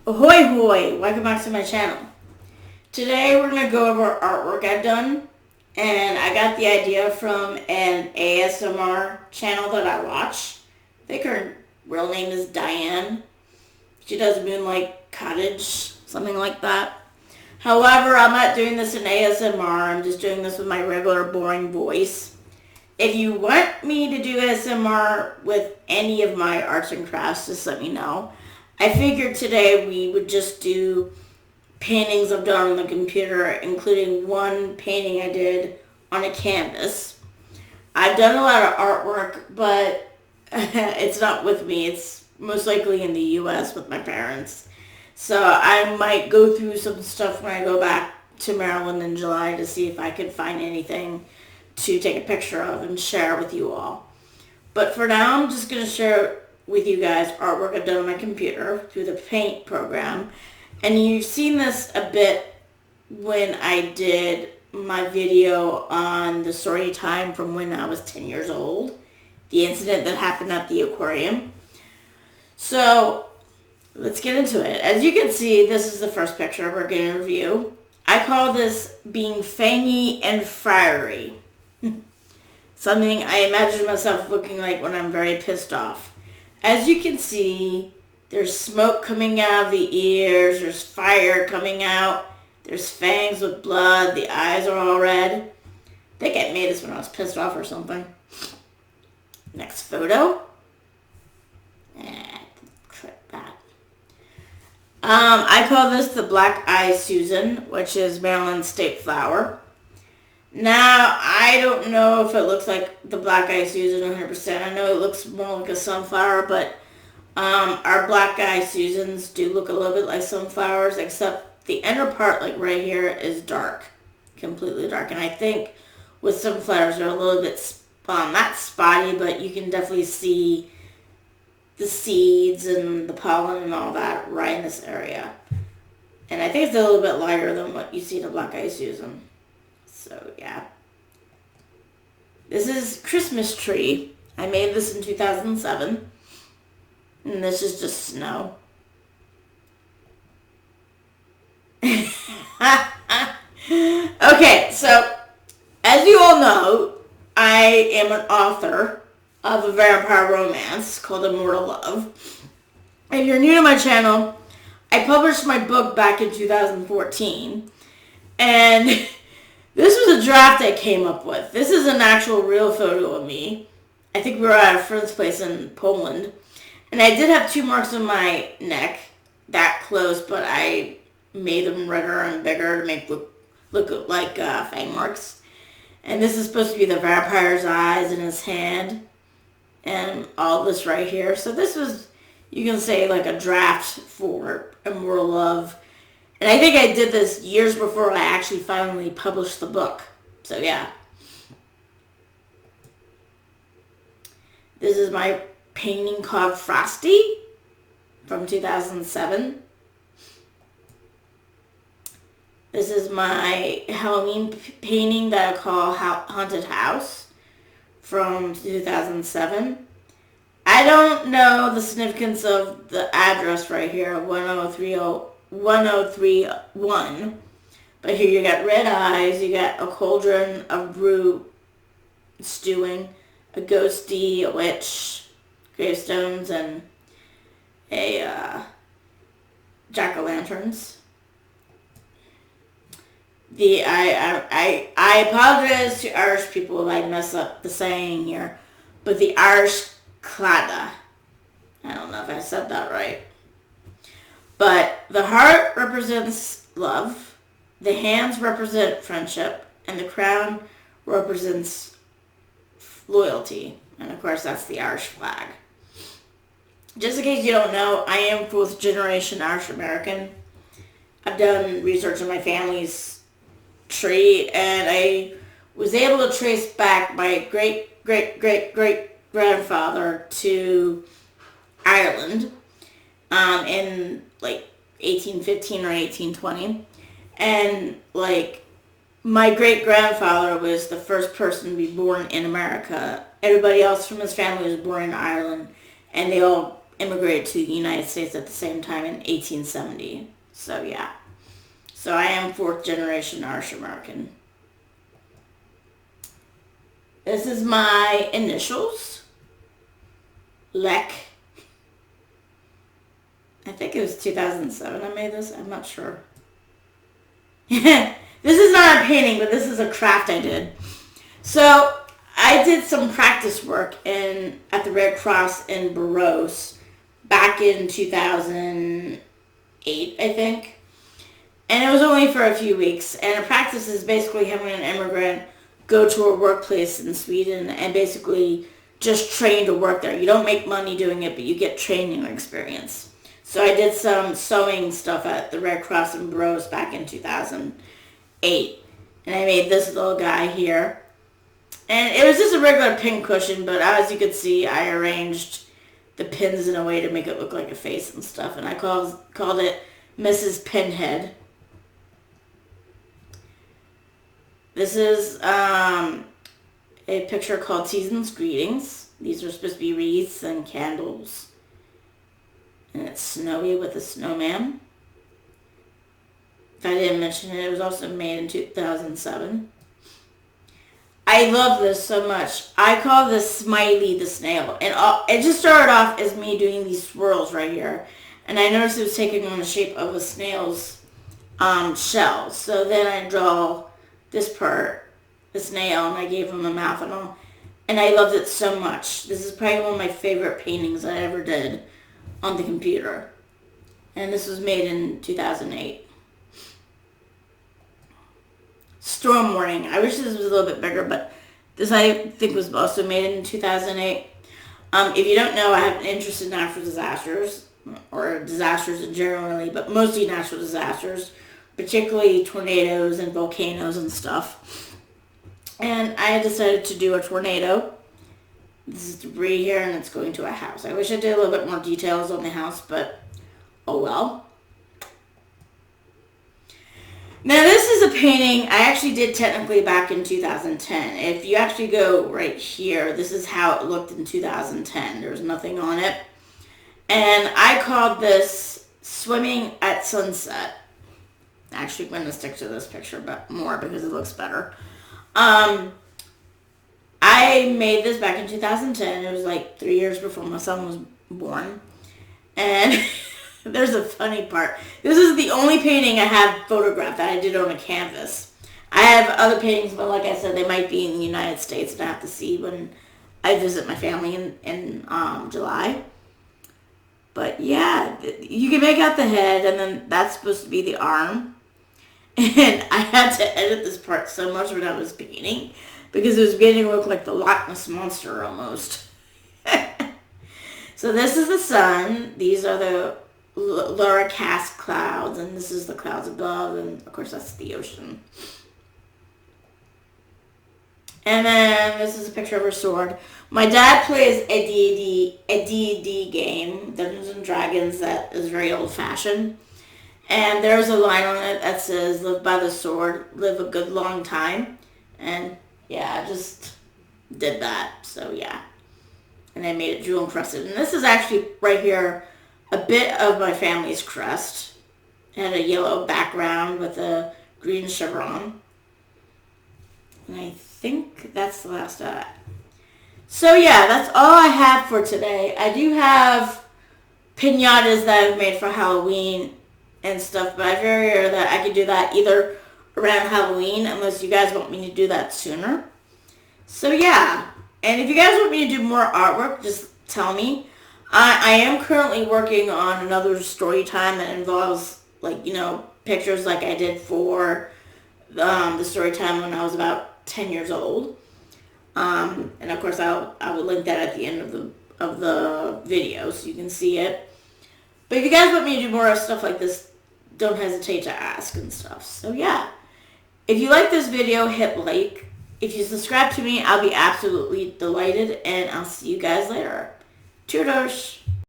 Ahoy hoy! Welcome back to my channel. Today we're going to go over artwork I've done, and I got the idea from an ASMR channel that I watch. I think her real name is Diane. She does Moonlight Cottage, something like that. However, I'm not doing this in ASMR, I'm just doing this with my regular boring voice. If you want me to do ASMR with any of my arts and crafts, just let me know. I figured today we would just do paintings I've done on the computer, including one painting I did on a canvas. I've done a lot of artwork, but it's not with me. It's most likely in the US with my parents. So I might go through some stuff when I go back to Maryland in July to see if I could find anything to take a picture of and share with you all. But for now, I'm just going to share with you guys artwork I've done on my computer through the Paint program. And you've seen this a bit when I did my video on the story time from when I was 10 years old, the incident that happened at the aquarium. So let's get into it. As you can see, this is the first picture we're going to review. I call this being fangy and fiery. Something I imagine myself looking like when I'm very pissed off. As you can see, there's smoke coming out of the ears, there's fire coming out, there's fangs with blood, the eyes are all red. I think I made this when I was pissed off or something. Next photo. Click that. I call this the Black Eye Susan, which is Maryland state flower. Now, I don't know if it looks like the Black Eye Susan 100%. I know it looks more like a sunflower, but our Black Eye Susans do look a little bit like sunflowers, except the inner part, like right here, is dark. Completely dark. And I think with sunflowers, they're a little bit, not spotty, but you can definitely see the seeds and the pollen and all that right in this area. And I think it's a little bit lighter than what you see in a Black Eye Susan. So, yeah. This is Christmas tree. I made this in 2007. And this is just snow. Okay, so, as you all know, I am an author of a vampire romance called Immortal Love. If you're new to my channel, I published my book back in 2014. And this was a draft I came up with. This is an actual real photo of me. I think we were at a friend's place in Poland. And I did have 2 marks on my neck, that close, but I made them redder and bigger to make look like fang marks. And this is supposed to be the vampire's eyes in his hand. And all this right here. So this was, you can say, like a draft for Immortal Love. And I think I did this years before I actually finally published the book. So, yeah. This is my painting called Frosty from 2007. This is my Halloween painting that I call Haunted House from 2007. I don't know the significance of the address right here, 1031. But here you got red eyes, you got a cauldron of brew stewing, a ghosty, a witch, gravestones, and a jack-o'-lanterns. I apologize to Irish people if I mess up the saying here, but the Irish clada. I don't know if I said that right. But the heart represents love, the hands represent friendship, and the crown represents loyalty. And of course, that's the Irish flag. Just in case you don't know, I am 4th generation Irish American. I've done research on my family's tree, and I was able to trace back my great-great-great-great-grandfather to Ireland in like 1815 or 1820. And like my great-grandfather was the first person to be born in America. Everybody else from his family was born in Ireland, and they all immigrated to the United States at the same time in 1870. So yeah. So I am fourth generation Irish American. This is my initials. Lek. I think it was 2007 I made this. I'm not sure. This is not a painting, but this is a craft I did. So I did some practice work at the Red Cross in Burroughs back in 2008, I think. And it was only for a few weeks. And a practice is basically having an immigrant go to a workplace in Sweden and basically just train to work there. You don't make money doing it, but you get training experience. So I did some sewing stuff at the Red Cross in Burroughs back in 2008. And I made this little guy here. And it was just a regular pin cushion, but as you could see, I arranged the pins in a way to make it look like a face and stuff. And I called it Mrs. Pinhead. This is a picture called Season's Greetings. These are supposed to be wreaths and candles. And it's snowy with a snowman. If I didn't mention it, it was also made in 2007. I love this so much. I call this Smiley the Snail. And it just started off as me doing these swirls right here. And I noticed it was taking on the shape of a snail's shell. So then I draw this part, the snail, and I gave him a mouth and all. And I loved it so much. This is probably one of my favorite paintings I ever did on the computer. And this was made in 2008. Storm warning. I wish this was a little bit bigger, but this I think was also made in 2008. If you don't know, I have an interest in natural disasters, or disasters in generally, but mostly natural disasters, particularly tornadoes and volcanoes and stuff. And I decided to do a tornado. This is debris here, and it's going to a house. I wish I did a little bit more details on the house, but oh well. Now this is a painting I actually did technically back in 2010. If you actually go right here, this is how it looked in 2010. There was nothing on it. And I called this Swimming at Sunset. Actually, I'm going to stick to this picture but more because it looks better. I made this back in 2010. It was like 3 years before my son was born. And there's a funny part. This is the only painting I have photographed that I did on a canvas. I have other paintings, but like I said, they might be in the United States, and I have to see when I visit my family in July. But yeah, you can make out the head, and then that's supposed to be the arm. And I had to edit this part so much when I was painting because it was beginning to look like the Loch Ness Monster almost. So this is the sun. These are the lower cast clouds, and this is the clouds above, and of course that's the ocean. And then this is a picture of her sword. My dad plays a D&D game, Dungeons and Dragons, that is very old-fashioned. And there's a line on it that says, "Live by the sword, live a good long time." And yeah, I just did that. So yeah. And I made it jewel encrusted. And this is actually right here a bit of my family's crest. It had a yellow background with a green chevron. And I think that's the last of that. So yeah, that's all I have for today. I do have piñatas that I've made for Halloween and stuff, but I figure that I could do that either around Halloween, unless you guys want me to do that sooner. So yeah, and if you guys want me to do more artwork, just tell me. I am currently working on another story time that involves, like, you know, pictures like I did for the story time when I was about 10 years old. And of course I will link that at the end of the video so you can see it. But if you guys want me to do more stuff like this, don't hesitate to ask and stuff. So yeah, if you like this video, hit like. If you subscribe to me, I'll be absolutely delighted, and I'll see you guys later. Toodles!